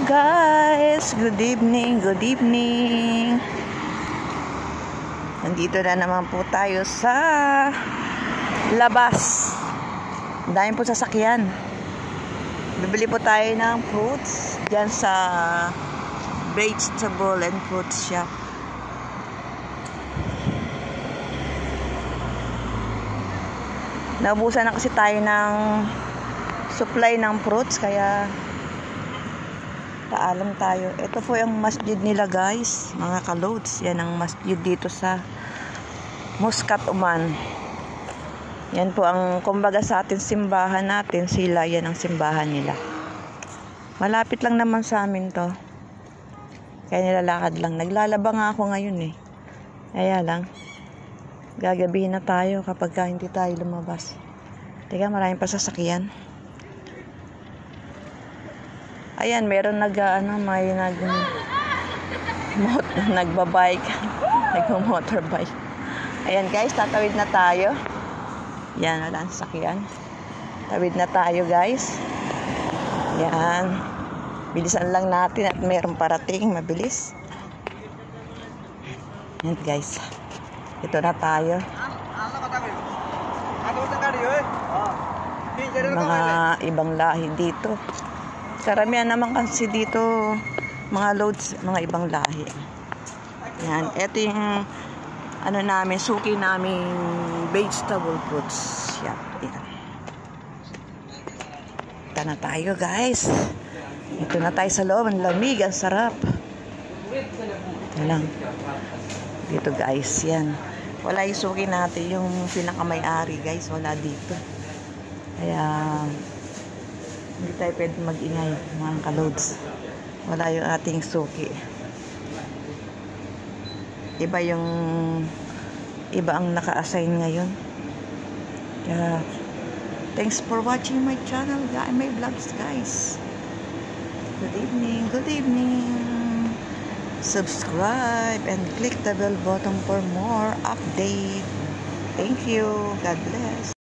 guys, good evening, good evening. Nandito na naman po tayo sa labas. Dahil po sasakyan. Bibili po tayo ng fruits dyan sa vegetable and fruit shop. Naubusan na kasi tayo ng supply ng fruits, kaya paalam tayo. Ito po yung masjid nila guys, mga kaloads. Yan ang masjid dito sa Muscat, Oman. Yan po ang kumbaga sa atin simbahan natin. Sila, yan ang simbahan nila. Malapit lang naman sa amin to, kaya nilalakad lang. Naglalaba nga ako ngayon eh. Kaya lang, gagabihin na tayo kapag hindi tayo lumabas. Teka, maraming pasasakyan. Ayan, meron nagbabike, nagmo-motorbike. Ayan guys, tatawid na tayo. Yan, wala ang sasakyan. Tawid na tayo guys. Yan. Bilisan lang natin at meron parating, mabilis. Yan guys. Ito na tayo. Mga ibang lahi dito. Karamihan naman kasi dito mga loads, mga ibang lahi. Yan, ito yung namin, suki namin vegetable fruits. Yan. Ito na tayo guys. Ito na tayo sa loob. Ang lamig, ang sarap. Ito lang. Dito guys, yan. Wala yung suki natin, yung pinakamay-ari guys. Wala dito. Kaya hindi tayo pwede mag-ingay, mga kaloads. Wala yung ating suki. Iba ang naka-assign ngayon. Kaya, thanks for watching my channel, my vlogs guys. Good evening, good evening. Subscribe and click the bell button for more update. Thank you. God bless.